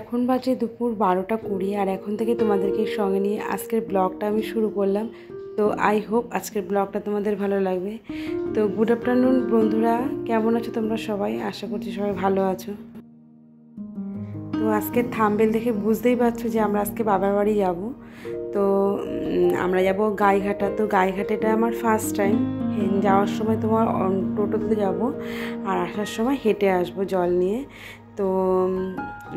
এখন বাজে দুপুর 12টা 20 আর এখন থেকে তোমাদেরকে সঙ্গে নিয়ে আজকের ব্লগটা আমি শুরু করলাম। তো আই হোপ আজকের ব্লগটা তোমাদের ভালো লাগবে। তো গুড আফটারনুন বন্ধুরা, কেমন আছো তোমরা সবাই? আশা করছি সবাই ভালো আছো। তো আজকের থাম্বনেল দেখে বুঝতেই পারছো যে আমরা আজকে বাবার বাড়ি যাব। তো আমরা যাব গাইঘাটা। তো গাইঘাটাটা আমার ফার্স্ট টাইম। যাওয়ার সময় তোমার টোটোতে যাব আর আসার সময় হেঁটে আসবো জল নিয়ে। তো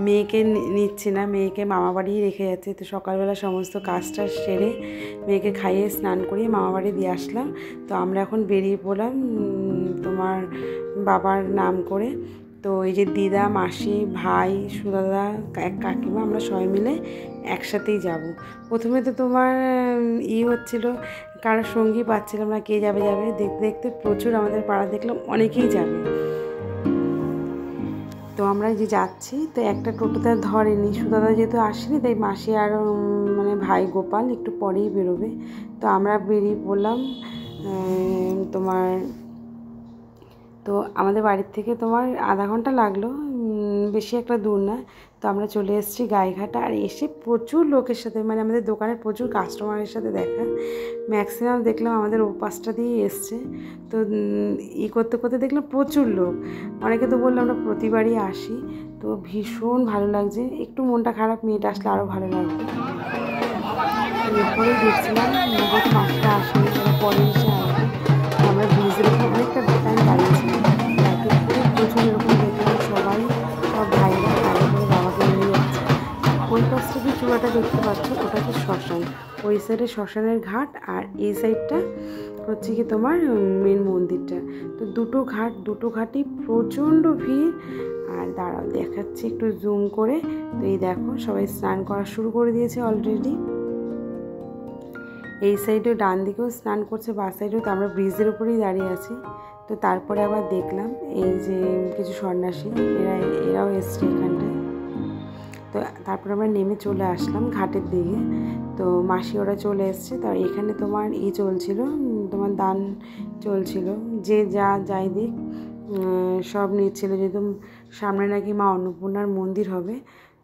মেয়েকে নিচ্ছি না, মেয়েকে মামা বাড়ি রেখে যাচ্ছে। তো সকালবেলা সমস্ত কাজটা সেরে মেয়েকে খাইয়ে স্নান করিয়ে মামা বাড়ি দিয়ে আসলাম। তো আমরা এখন বেরিয়ে পড়লাম তোমার বাবার নাম করে। তো এই যে দিদা, মাসি, ভাই, সুদাদা, এক কাকিমা, আমরা সবাই মিলে একসাথেই যাব। প্রথমে তো তোমার হচ্ছিল, কারোর সঙ্গী পাচ্ছিলাম না, কে যাবে দেখতে দেখতে প্রচুর আমাদের পাড়া দেখলাম অনেকেই যাবে। তো আমরা যে যাচ্ছি, তো একটা টোটোতে ধরেনি, সুদাদা যেহেতু আসেনি তাই মাসি আর মানে ভাই গোপাল একটু পরেই বেরোবে। তো আমরা বেরিয়ে পড়লাম তোমার। তো আমাদের বাড়ির থেকে তোমার আধা ঘন্টা লাগলো, বেশি একটা দূর না। তো আমরা চলে এসেছি গাইঘাটা। আর এসে প্রচুর লোকের সাথে, মানে আমাদের দোকানের প্রচুর কাস্টমারের সাথে দেখা। ম্যাক্সিমাম দেখলাম আমাদের ও পাশটা দিয়েই এসছে। তো করতে করতে দেখলাম প্রচুর লোক। অনেকে তো বললো আমরা প্রতিবারই আসি। তো ভীষণ ভালো লাগছে। একটু মনটা খারাপ, মেয়েটা আসলে আরও ভালো লাগবে। এরপরেই দেখছিলাম যেহেতু মাছটা আসেনি, তারা পরে এসে আসবে। আমরা ব্রিজের উপর অনেকটা টাইম দাঁড়িয়েছিলাম। প্রচুর এরকম দেখলাম সবাই, সব ভাইরা গাড়ি করে বাবাকে নিয়ে যাচ্ছে। ওই পাশটা যে চূড়াটা দেখতে পাচ্ছ ওটা হচ্ছে শ্মশান। ওই সাইডে শ্মশানের ঘাট আর এই সাইডটা হচ্ছে কি তোমার মেন মন্দিরটা। তো দুটো ঘাটই প্রচণ্ড ভিড়। আর দাঁড়াও দেখাচ্ছি একটু জুম করে। তো এই দেখো সবাই স্নান করা শুরু করে দিয়েছে অলরেডি। এই সাইডেও ডান দিকেও স্নান করছে, বা সাইডেও। তো আমরা ব্রিজের উপরেই দাঁড়িয়ে আছি। তো তারপরে আবার দেখলাম এই যে কিছু সন্ন্যাসী, এরাও এসছে এখানটায়। তো তারপরে আমরা নেমে চলে আসলাম ঘাটের দিকে। তো মাসি ওরা চলে এসছে। তো এখানে তোমার চলছিল, তোমার দান চলছিল, যে যাই দিক সব নিচ্ছিল, যেহেতু সামনে নাকি মা অন্নপূর্ণার মন্দির হবে।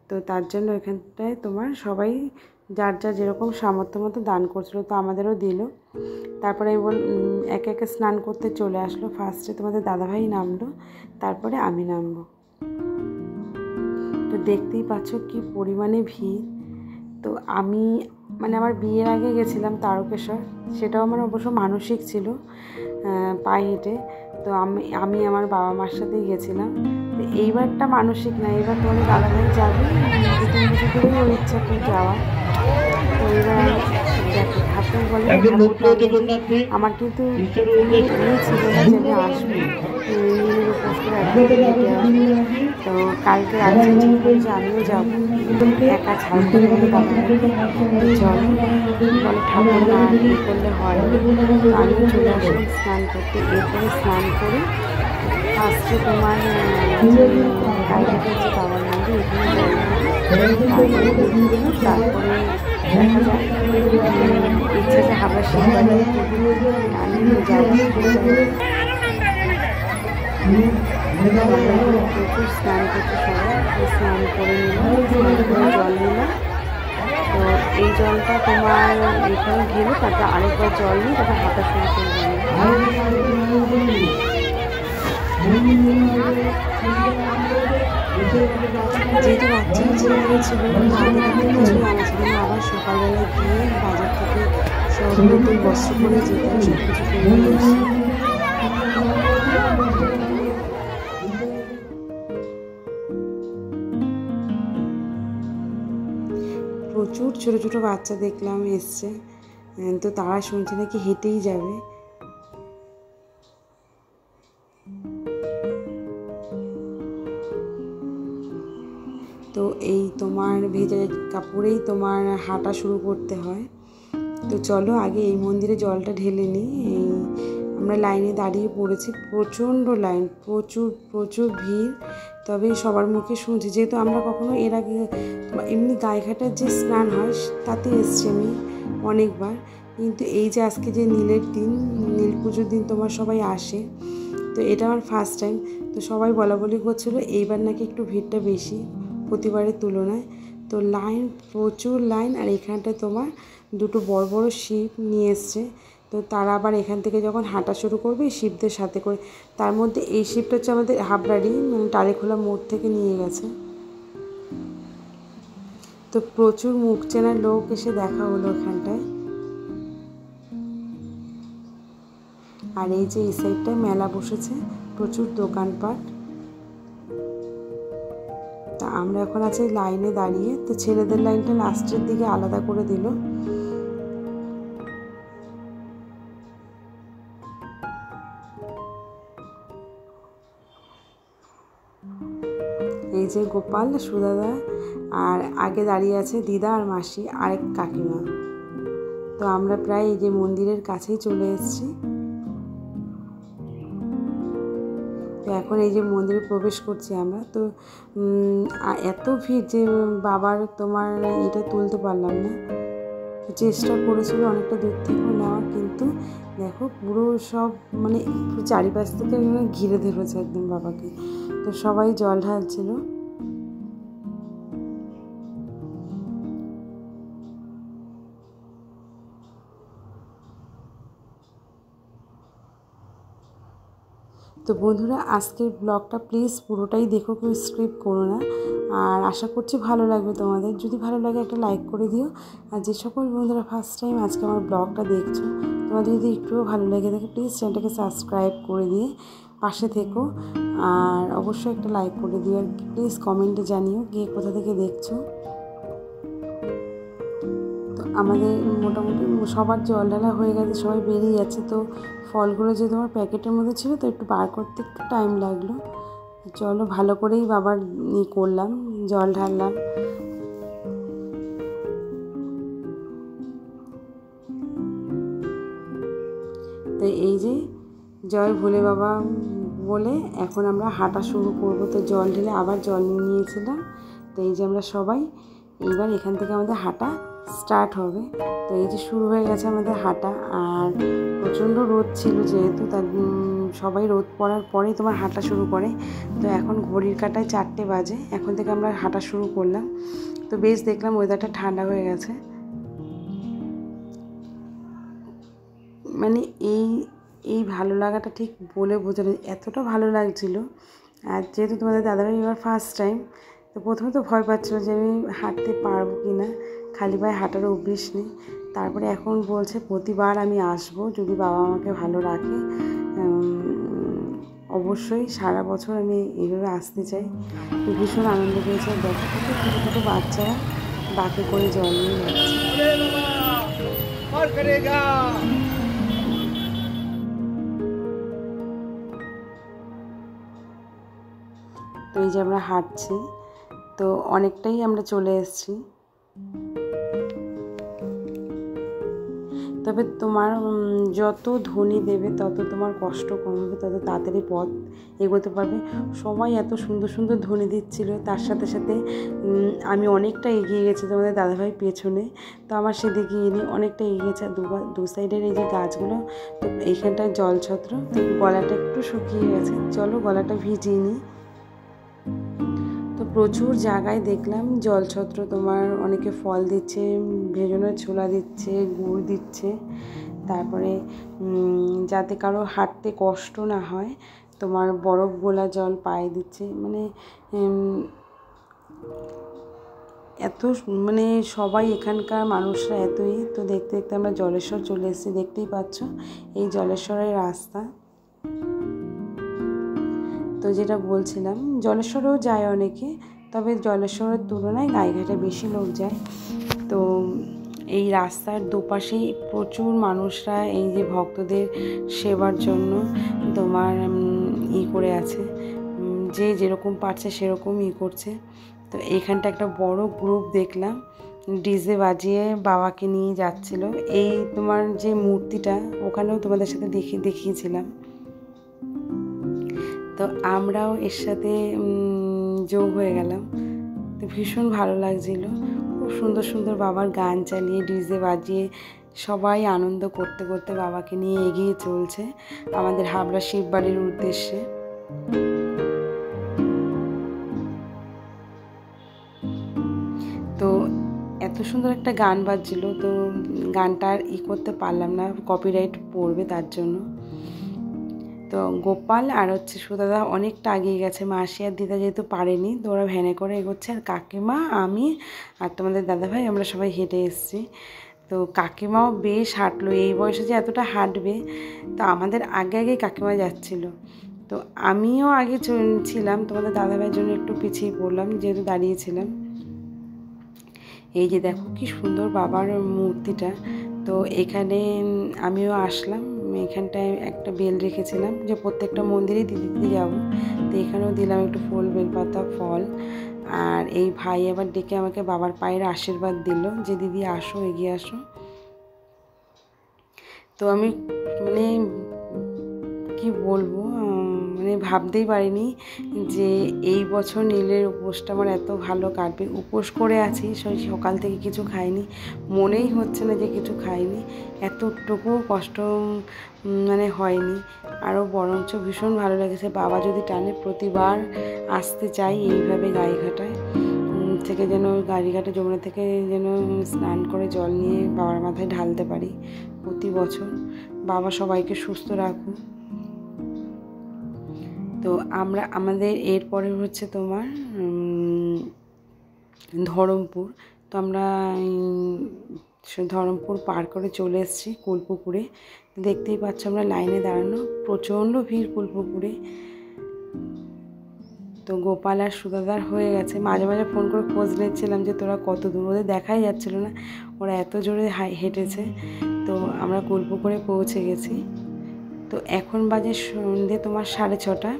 তো তার জন্য এখানটায় তোমার সবাই যার যেরকম সামর্থ্য মতো দান করছিল। তো আমাদেরও দিল। তারপরে একে একে স্নান করতে চলে আসলো। ফার্স্টে তোমাদের দাদাভাই নামলো, তারপরে আমি নামবো। তো দেখতেই পাচ্ছ কি পরিমাণে ভিড়। তো আমি মানে আমার বিয়ের আগে গেছিলাম তারকেশ্বর, সেটাও আমার অবশ্য মানসিক ছিল পায়ে হেঁটে। তো আমি আমার বাবা মার সাথেই গেছিলাম। তো এইবারটা মানসিক না, এবার তোমাদের দাদাভাই যাবে, 2-3 বছর ধরেই ওর ইচ্ছা খুব যাওয়া। তো এবার দেখো ঠাকুর বলে আমার কিন্তু ছিল না যে আমি আসবো, নীলের উপোস করে একদম হেঁটে আসবো। তো কালকে রাত্রে ঠিক করেছি আমিও যাবো, একা ছাড়বো বলে দাদাভাই। চল বলে ঠাকুর না করলে হয়। তো আমিও চলে আসলাম স্নান করতে। এরপরে স্নান করে ফার্স্টে তোমার গাইঘাটা হচ্ছে বাবার মন্দির, তারপরে দেখা যায় ইচ্ছে যে হাবড়া শিববাড়ি আমি যাবো। প্রচুর স্নান করছে সবাই। স্নান করে নিলাম, স্নান করে জল নিলাম। তো এই জলটা তোমার এখানে ঢেলে তারপর আরেকবার জল নিয়ে তারপর হাঁটা শুরু করে দিলাম। যেহেতু বাচ্চা ছেলে ছিল তাদের হাতে কিছুই আনা ছিল না, আবার সকালবেলা গিয়ে বাজার থেকে সব নতুন বস্ত্র করে যেতে সব কিছু কিনে নিয়ে এসে। প্রচুর ছোটো ছোটো বাচ্চা দেখলাম এসছে। তো তারা শুনছে নাকি হেঁটেই যাবে। তো এই তোমার ভেজা কাপড়েই তোমার হাঁটা শুরু করতে হয়। তো চলো আগে এই মন্দিরে জলটা ঢেলে নিই। আমরা লাইনে দাঁড়িয়ে পড়েছি, প্রচণ্ড লাইন, প্রচুর ভিড়। তবে সবার মুখে শুনছি, যেহেতু আমরা কখনো এর আগে এমনি গাইঘাটার যে স্নান হয় তাতে এসছি আমি অনেকবার, কিন্তু এই যে আজকে যে নীলের দিন, নীল পুজোর দিন তোমার সবাই আসে। তো তো এটা আমার ফার্স্ট টাইম। তো সবাই বলাবলি করছিলো এইবার নাকি একটু ভিড়টা বেশি প্রতিবারের তুলনায়। তো লাইন, প্রচুর লাইন। আর এখানটায় তোমার দুটো বড় বড় শিপ নিয়ে এসছে। তো তারা আবার এখান থেকে যখন হাঁটা শুরু করবে শিপদের সাথে করে, তার মধ্যে এই শিপটা হচ্ছে আমাদের হাবড়ারি মানে টালিখোলা মোড় থেকে নিয়ে গেছে। তো প্রচুর মুখ চেনা লোক এসে দেখা হলো এখানটায়। আর এই যে এই সাইডটায় মেলা বসেছে, প্রচুর দোকানপাট। তা আমরা এখন আছি লাইনে দাঁড়িয়ে। তো ছেলেদের লাইনটা লাস্টের দিকে আলাদা করে দিল। এই যে গোপাল, সুদাদা, আর আগে দাঁড়িয়ে আছে দিদা আর মাসি আর এক কাকিমা। তো আমরা প্রায় এই যে মন্দিরের কাছেই চলে এসেছি। তো এখন এই যে মন্দিরে প্রবেশ করছি আমরা। তো এত ভিড় যে বাবার তোমার এটা তুলতে পারলাম না। তো চেষ্টা করেছিল অনেকটা দূর থেকে নেওয়ার, কিন্তু দেখো পুরো সব মানে চারিপাশ থেকে ঘিরে ধরেছে একদম বাবাকে। তো সবাই জল ঢালছিল। তো বন্ধুরা, আজকের ব্লগটা প্লিজ পুরোটাই দেখো, কেউ স্কিপ করো না। আর আশা করছি ভালো লাগবে তোমাদের। যদি ভালো লাগে একটা লাইক করে দিও। আর যে সকল বন্ধুরা ফার্স্ট টাইম আজকে আমার ব্লগটা দেখছো, তোমাদের যদি একটুও ভালো লাগে থাকে প্লিজ চ্যানেলটাকে সাবস্ক্রাইব করে দিয়ে পাশে থেকো। আর অবশ্যই একটা লাইক করে দিও। আর প্লিজ কমেন্টে জানিও কে কোথা থেকে দেখছো। তো আমাদের মোটামুটি সবার জল ঢালা হয়ে গেছে, সবাই বেরিয়ে যাচ্ছে। তো ফলগুলো যে তোমার প্যাকেটের মধ্যে ছিল, তো একটু বার করতে একটু টাইম লাগলো। চলো ভালো করেই বাবার করলাম, জল ঢাললাম। তো এই যে জয় ভোলে বাবা বলে এখন আমরা হাঁটা শুরু করব। তো জল ঢেলে আবার জল নিয়ে নিয়েছিলাম। তো এই যে আমরা সবাই এইবার এখান থেকে আমাদের হাঁটা স্টার্ট হবে। তো এই যে শুরু হয়ে গেছে আমাদের হাঁটা। আর প্রচণ্ড রোদ ছিল যেহেতু, তার সবাই রোদ পড়ার পরেই তোমার হাঁটা শুরু করে। তো এখন ঘড়ির কাঁটায় 4টে বাজে, এখন থেকে আমরা হাঁটা শুরু করলাম। তো বেশ দেখলাম ওয়েদারটা ঠান্ডা হয়ে গেছে। মানে এই ভালো লাগাটা ঠিক বলে বোঝানো, এতটা ভালো লাগছিলো। আর যেহেতু তোমাদের দাদাভাই এবার ফার্স্ট টাইম, তো প্রথমে তো ভয় পাচ্ছিলো যে আমি হাঁটতে পারবো কি না, খালি পায়ে হাঁটার অভ্যেস নেই। তারপরে এখন বলছে প্রতিবার আমি আসবো যদি বাবা আমাকে ভালো রাখে। অবশ্যই সারা বছর আমি এইভাবে আসতে চাই। ভীষণ আনন্দ পেয়েছে। দেখো ছোটো ছোটো বাচ্চারা বাঁকে করে জল নিয়ে যাচ্ছে। তো এই যে আমরা হাঁটছি, তো অনেকটাই আমরা চলে এসেছি। তবে তোমার যত ধ্বনি দেবে তত তোমার কষ্ট কমবে, তত তাড়াতাড়ি পথ এগোতে পারবে। সবাই এত সুন্দর সুন্দর ধ্বনি দিচ্ছিল, তার সাথে সাথে আমি অনেকটা এগিয়ে গেছি তোমাদের দাদাভাই পেছনে। তো আমার সেদিকে গিয়ে অনেকটা এগিয়ে গেছে। দু সাইডের এই যে গাছগুলো, তো এইখানটায় জলছত্র, তো গলাটা একটু শুকিয়ে গেছে। চলো গলাটা ভিজিয়ে নিই। তো প্রচুর জায়গায় দেখলাম জলছত্র, তোমার অনেকে ফল দিচ্ছে, ভেজানো ছোলা দিচ্ছে, গুড় দিচ্ছে। তারপরে যাতে কারো হাঁটতে কষ্ট না হয় তোমার বরফ গোলা জল পায়ে দিচ্ছে। মানে এত মানে সবাই এখানকার মানুষরা এতই। তো দেখতে দেখতে আমরা জলেশ্বর চলে এসেছি, দেখতেই পাচ্ছ এই জলেশ্বরের রাস্তা। তো যেটা বলছিলাম, জলেশ্বরেও যায় অনেকে, তবে জলেশ্বরের তুলনায় গাইঘাটে বেশি লোক যায়। তো এই রাস্তার দুপাশেই প্রচুর মানুষরা এই যে ভক্তদের সেবার জন্য তোমার করে আছে, যে যেরকম পারছে সেরকম করছে। তো এইখানটা একটা বড় গ্রুপ দেখলাম ডিজে বাজিয়ে বাবাকে নিয়ে যাচ্ছিল। এই তোমার যে মূর্তিটা ওখানেও তোমাদের সাথে দেখিয়েছিলাম। তো আমরাও এর সাথে যোগ হয়ে গেলাম। তো ভীষণ ভালো লাগছিল। খুব সুন্দর সুন্দর বাবার গান চালিয়ে ডিজে বাজিয়ে সবাই আনন্দ করতে করতে বাবাকে নিয়ে এগিয়ে চলছে আমাদের হাবড়া শিববাড়ির উদ্দেশ্যে। তো এত সুন্দর একটা গান বাজছিল, তো গানটা আর করতে পারলাম না, কপিরাইট পড়বে তার জন্য। তো গোপাল আর সুদাদা অনেকটা এগিয়ে গেছে, মাসি আর দিদা যেহেতু পারেনি, তো ওরা ভ্যানে করে এগোচ্ছে, আর কাকিমা, আমি আর তোমাদের দাদাভাই আমরা সবাই হেঁটে এসেছি। তো কাকিমাও বেশ হাঁটলো, এই বয়সে যে এতটা হাঁটবে। তো আমাদের আগে আগে কাকিমা যাচ্ছিল, তো আমিও আগে ছিলাম, তোমাদের দাদাভাইয়ের জন্য একটু পিছিয়ে পড়লাম যেহেতু দাঁড়িয়েছিলাম। এই যে দেখো কি সুন্দর বাবার মূর্তিটা। তো এখানে আমিও আসলাম, এখানটায় একটা বেল রেখেছিলাম যে প্রত্যেকটা মন্দিরে দিতে দিতে যাবো, তো এখানেও দিলাম একটু ফুল, বেলপাতা, ফল। আর এই ভাই আবার ডেকে আমাকে বাবার পায়ের আশীর্বাদ দিল যে দিদি আসো, এগিয়ে আসো। তো আমি মানে কি বলবো, মানে ভাবতেই পারিনি যে এই বছর নীলের উপোসটা আমার এত ভালো কাটবে। উপোস করে আছি, সেই সকাল থেকে কিছু খাইনি, মনেই হচ্ছে না যে কিছু খাইনি, এতটুকু কষ্ট মানে হয়নি। আরও বরঞ্চ ভীষণ ভালো লেগেছে। বাবা যদি টানে প্রতিবার আসতে চাই এইভাবে গাইঘাটায় থেকে, যেন গাড়িঘাটে যমুনা থেকে যেন স্নান করে জল নিয়ে বাবার মাথায় ঢালতে পারি প্রতি বছর। বাবা সবাইকে সুস্থ রাখুক। তো আমাদের এরপরে হচ্ছে তোমার ধরমপুর। তো আমরা ধরমপুর পার করে চলে এসেছি কুলপুকুরে। দেখতেই পাচ্ছ আমরা লাইনে দাঁড়ানো, প্রচণ্ড ভিড় কুলপুকুরে। তো গোপাল আর সুদাদার হয়ে গেছে, মাঝে মাঝে ফোন করে খোঁজ নিচ্ছিলাম যে তোরা কত দূর, ওদের দেখাই যাচ্ছিল না, ওরা এত জোরে হেঁটেছে। তো আমরা কুলপুকুরে পৌঁছে গেছি। তো এখন বাজে সন্ধ্যে তোমার 6:30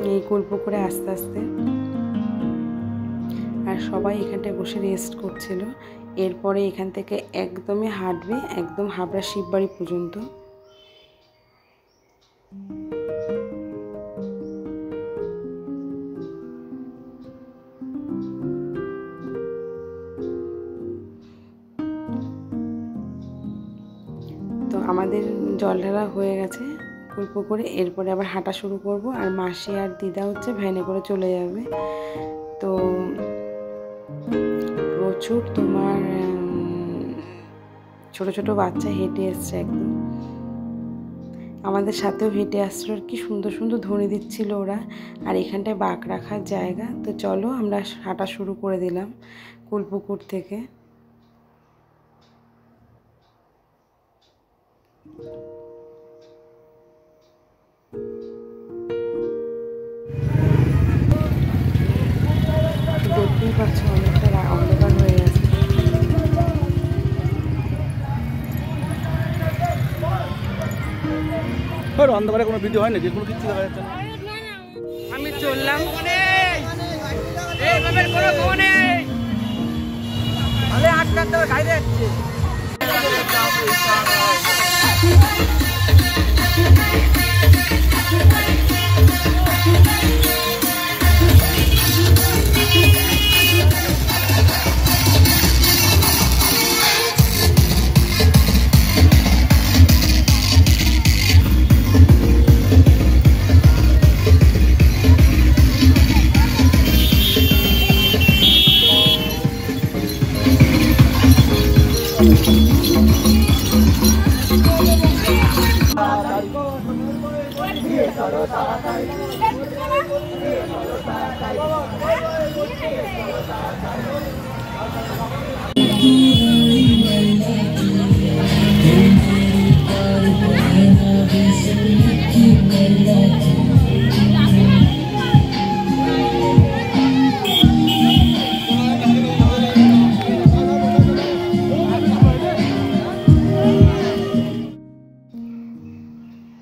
এই কুলপুকুরে আস্তে আস্তে, আর সবাই এখানটায় বসে রেস্ট করছিল। এরপরে এখান থেকে একদমই হাঁটবে একদম হাবড়া শিববাড়ি পর্যন্ত। তো আমাদের জল ঢালা হয়ে গেছে কুলপুকুরে, এরপরে আবার হাঁটা শুরু করব। আর মাসি আর দিদা ভ্যানে করে চলে যাবে। তো প্রচুর তোমার ছোট ছোট বাচ্চা হেঁটে এসছে, একদম আমাদের সাথেও হেঁটে আসছিল, আর কি সুন্দর সুন্দর ধ্বনি দিচ্ছিল ওরা। আর এখানটায় বাঁক রাখার জায়গা। তো চলো আমরা হাঁটা শুরু করে দিলাম কুলপুকুর থেকে। দেখতেই পাচ্ছ অনেকটা অন্ধকার হয়ে গেছে। অন্ধকারে কোনো ভিডিও হয় না, যে কোনো কিছু দেখা যাচ্ছে না। আমি চললাম, গাড়ি যাচ্ছে।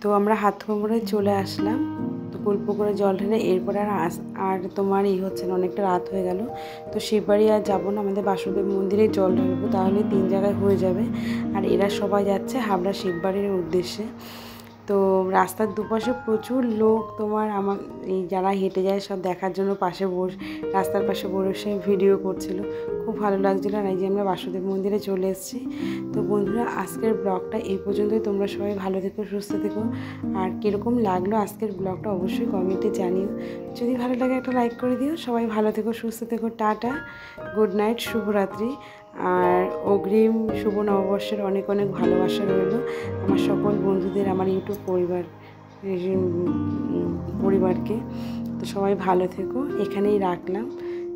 তো আমরা হাতখোমরে চলে আসলাম। তো কুলপুকুরে জল ঢেলে এরপরে আর তোমার হচ্ছে না, অনেকটা রাত হয়ে গেল। তো শিববাড়ি আর যাবো না, আমাদের বাসুদেব মন্দিরে জল ঢালবো, তাহলে 3 জায়গায় হয়ে যাবে। আর এরা সবাই যাচ্ছে হাবড়া শিববাড়ির উদ্দেশ্যে। তো তো রাস্তার দুপাশে প্রচুর লোক, তোমার আমার এই যারা হেঁটে যায় সব দেখার জন্য রাস্তার পাশে বসে ভিডিও করছিল, খুব ভালো লাগছিলো। আর এই যে আমরা বাসুদেব মন্দিরে চলে এসেছি। তো বন্ধুরা, আজকের ব্লগটা এই পর্যন্তই। তোমরা সবাই ভালো থেকো, সুস্থ থেকো। আর কীরকম লাগলো আজকের ব্লগটা অবশ্যই কমেন্টে জানিও। যদি ভালো লাগে একটা লাইক করে দিও। সবাই ভালো থেকো, সুস্থ থেকো। টাটা, গুড নাইট, শুভরাত্রি। আর অগ্রিম শুভ নববর্ষের অনেক অনেক ভালোবাসা রইল আমার সকল বন্ধুদের, আমার ইউটিউব পরিবারকে। তো সবাই ভালো থেকো, এখানেই রাখলাম।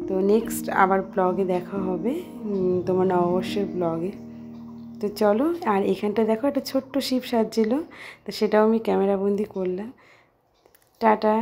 তো নেক্সট আবার ব্লগে দেখা হবে, তোমার নববর্ষের ব্লগে। তো চলো। আর এখানটা দেখো একটা ছোট্ট শিব সাজছিল, তো সেটাও আমি ক্যামেরাবন্দি করলাম। টাটা।